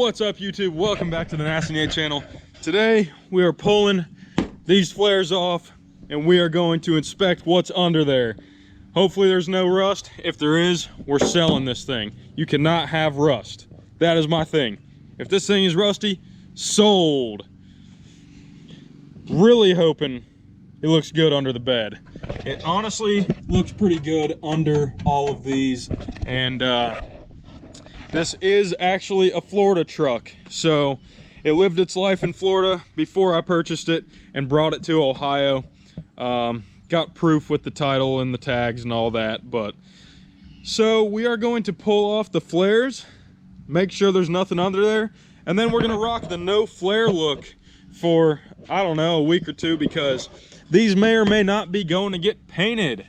What's up, YouTube? Welcome back to the Nasty Nate channel. Today we are pulling these flares off and we are going to inspect what's under there. Hopefully there's no rust. If there is, we're selling this thing. You cannot have rust. That is my thing. If this thing is rusty, sold. Really hoping it looks good under the bed. It honestly looks pretty good under all of these, and this is actually a Florida truck, so it lived its life in Florida before I purchased it and brought it to Ohio. Got proof with the title and the tags and all that, but so we are going to pull off the flares, make sure there's nothing under there, and then we're gonna rock the no flare look for, I don't know, a week or two, because these may or may not be going to get painted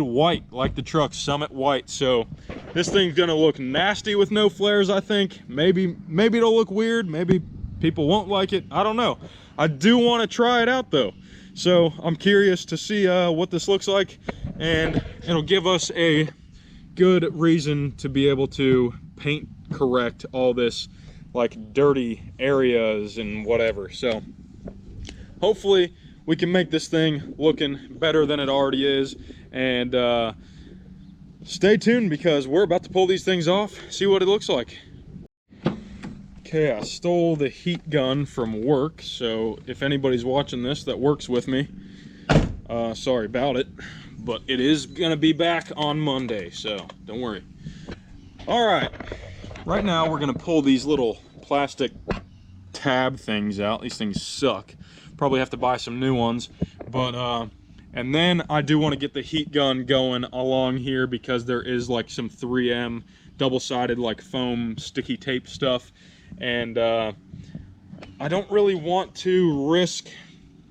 white, like the truck, Summit white. So this thing's gonna look nasty with no flares, I think. Maybe it'll look weird, maybe people won't like it, I don't know. I do want to try it out though, so I'm curious to see what this looks like, and it'll give us a good reason to be able to paint correct all this like dirty areas and whatever. So hopefully we can make this thing looking better than it already is, and stay tuned because we're about to pull these things off, see what it looks like. Okay, I stole the heat gun from work, so if anybody's watching this that works with me, sorry about it, but it is gonna be back on Monday, so don't worry. All right, right now we're gonna pull these little plastic tab things out. These things suck. Probably have to buy some new ones, but and then I do want to get the heat gun going along here, because there is like some 3M double-sided like foam sticky tape stuff, and I don't really want to risk,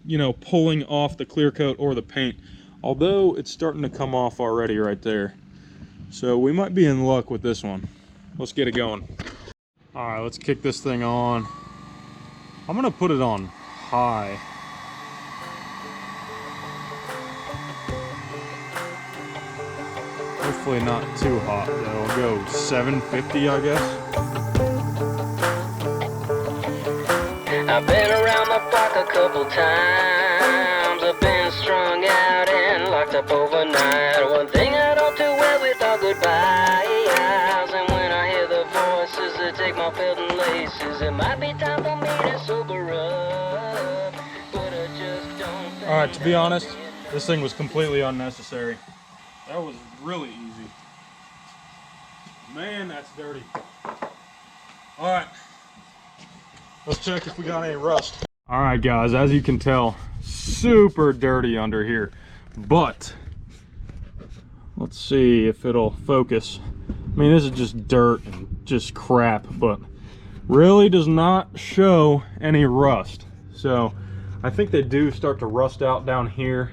you know, pulling off the clear coat or the paint, although it's starting to come off already right there, so we might be in luck with this one. Let's get it going. All right, let's kick this thing on. I'm gonna put it on high. Hopefully not too hot though. I'll go 750, I guess. I've been around the block a couple times. I've been strung out and locked up overnight. One thing I don't do well with all goodbyes, and when I hear the voices that take my belt and laces, it might be time for me to sober up, but I just don't think. All right, to be honest, this thing was completely unnecessary. That was really easy. Man, that's dirty. All right, let's check if we got any rust. All right, guys, as you can tell, super dirty under here, but let's see if it'll focus. I mean, this is just dirt and just crap, but really does not show any rust. So I think they do start to rust out down here.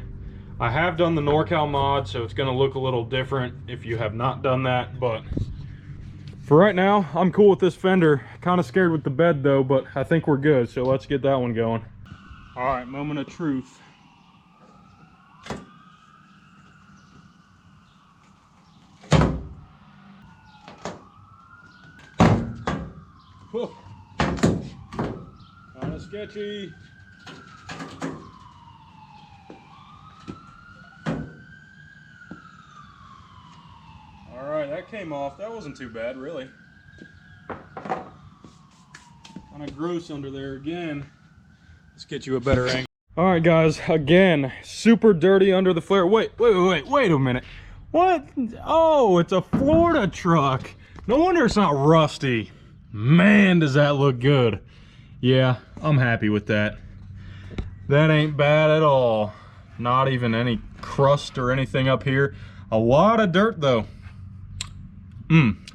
I have done the NorCal mod, so it's gonna look a little different if you have not done that, but for right now, I'm cool with this fender. Kind of scared with the bed though, but I think we're good, so let's get that one going. All right, moment of truth. Whew. Kind of sketchy. All right, that came off. That wasn't too bad, really. Kind of gross under there again. Let's get you a better angle. All right, guys, again, super dirty under the flare. Wait a minute. What? Oh, it's a Florida truck. No wonder it's not rusty. Man, does that look good. Yeah, I'm happy with that. That ain't bad at all. Not even any crust or anything up here. A lot of dirt though.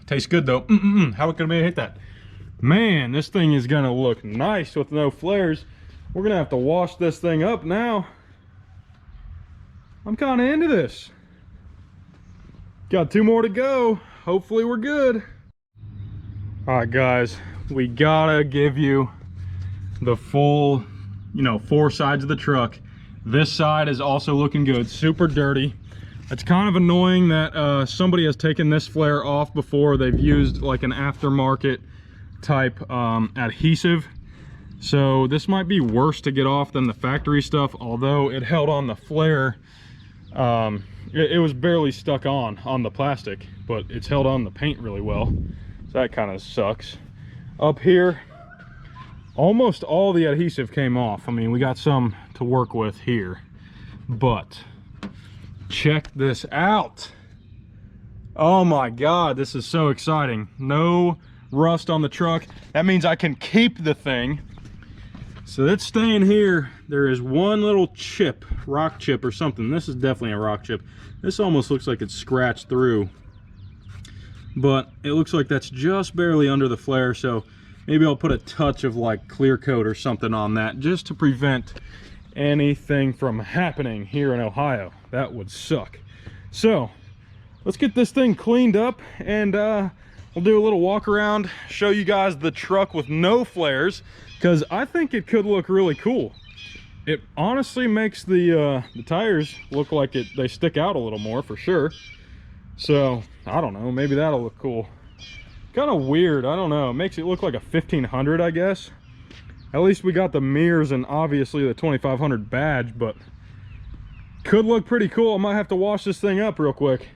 Tastes good though. How can I hate that? Man, this thing is gonna look nice with no flares. We're gonna have to wash this thing up now. I'm kind of into this. Got 2 more to go. Hopefully we're good. All right, guys, we gotta give you the full, you know, 4 sides of the truck. This side is also looking good, super dirty. It's kind of annoying that somebody has taken this flare off before. They've used like an aftermarket type adhesive. So this might be worse to get off than the factory stuff, although it held on the flare. It was barely stuck on the plastic, but it's held on the paint really well. So that kind of sucks. Up here, almost all the adhesive came off. I mean, we got some to work with here, but check this out. Oh my God, this is so exciting. No rust on the truck. That means I can keep the thing. So it's staying here. There is one little chip, rock chip or something. This is definitely a rock chip. This almost looks like it's scratched through, but it looks like that's just barely under the flare. So maybe I'll put a touch of like clear coat or something on that just to prevent anything from happening here in Ohio. That would suck. So let's get this thing cleaned up, and we'll do a little walk around, show you guys the truck with no flares, because I think it could look really cool. It honestly makes the tires look like they stick out a little more for sure. So I don't know, maybe that'll look cool. Kind of weird, I don't know. It makes it look like a 1500, I guess. At least we got the mirrors and obviously the 2500 badge, but could look pretty cool. I might have to wash this thing up real quick.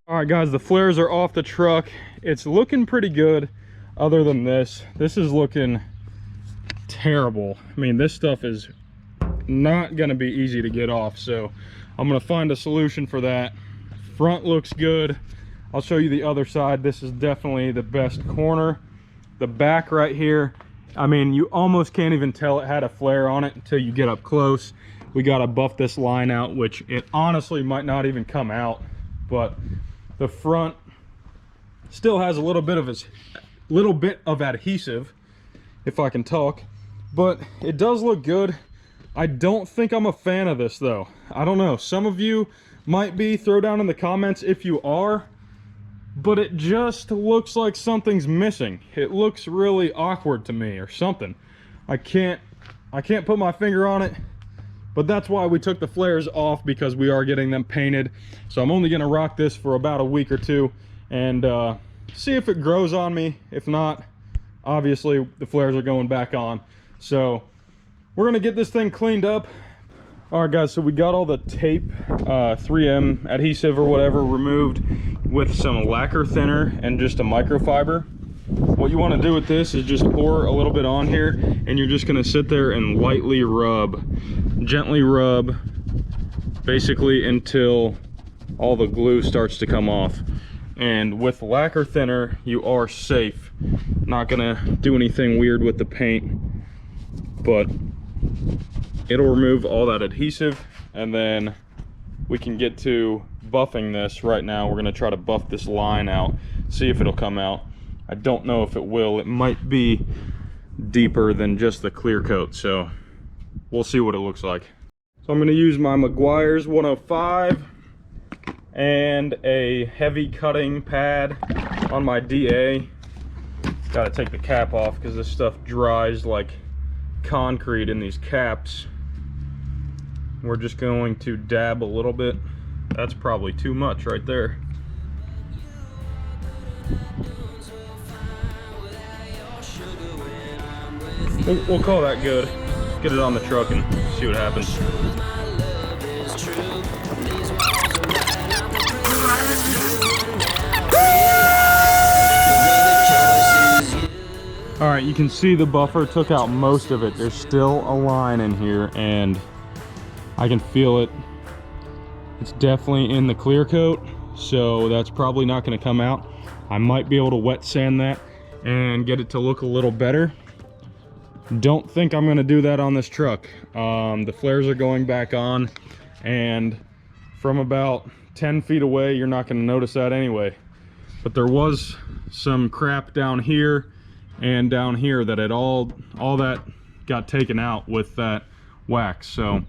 All right guys, the flares are off the truck. It's looking pretty good other than this. This is looking terrible. I mean, this stuff is not gonna be easy to get off, so I'm gonna find a solution for that. Front looks good. I'll show you the other side. This is definitely the best corner. The back right here, I mean, you almost can't even tell it had a flare on it until you get up close. We gotta buff this line out, which it honestly might not even come out, but the front still has a little bit of adhesive, if I can talk, but it does look good. I don't think I'm a fan of this though. I don't know, some of you might be. Throw down in the comments if you are, but it just looks like something's missing. It looks really awkward to me or something. I can't put my finger on it, but that's why we took the flares off, because we are getting them painted. So I'm only gonna rock this for about a week or two and see if it grows on me. If not, obviously the flares are going back on. So we're gonna get this thing cleaned up. All right guys, so we got all the tape, 3M adhesive or whatever removed with some lacquer thinner and just a microfiber. What you want to do with this is just pour a little bit on here, and you're just going to sit there and lightly rub, gently rub, basically until all the glue starts to come off. And with lacquer thinner, you are safe. Not going to do anything weird with the paint, but it'll remove all that adhesive, and then we can get to buffing this. Right now we're going to try to buff this line out, see if it'll come out. I don't know if it will. It might be deeper than just the clear coat, so we'll see what it looks like. So I'm going to use my Meguiar's 105 and a heavy cutting pad on my DA. Got to take the cap off because this stuff dries like concrete in these caps. We're just going to dab a little bit. That's probably too much right there. We'll call that good. Get it on the truck and see what happens. All right, you can see the buffer took out most of it. There's still a line in here and I can feel it. It's definitely in the clear coat, so that's probably not going to come out. I might be able to wet sand that and get it to look a little better. Don't think I'm going to do that on this truck. The flares are going back on, and from about 10 feet away you're not going to notice that anyway. But there was some crap down here and down here that all that got taken out with that wax. So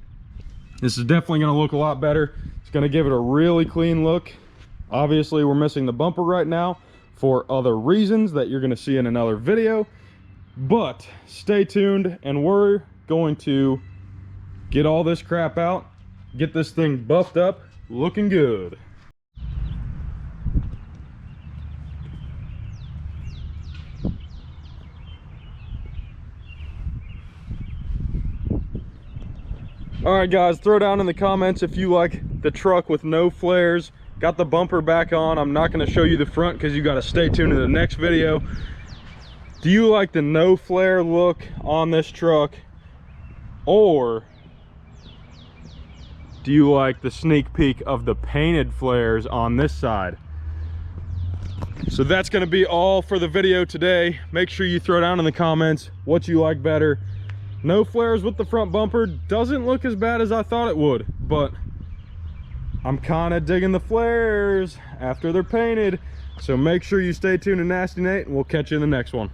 this is definitely going to look a lot better. It's going to give it a really clean look. Obviously we're missing the bumper right now for other reasons that you're going to see in another video, but stay tuned and we're going to get all this crap out, get this thing buffed up, looking good. All right, guys, throw down in the comments if you like the truck with no flares. Got the bumper back on. I'm not going to show you the front because you got to stay tuned to the next video. Do you like the no flare look on this truck, or do you like the sneak peek of the painted flares on this side? So that's going to be all for the video today. Make sure you throw down in the comments what you like better. No flares with the front bumper doesn't look as bad as I thought it would, but I'm kind of digging the flares after they're painted. So make sure you stay tuned to Nasty Nate, and we'll catch you in the next one.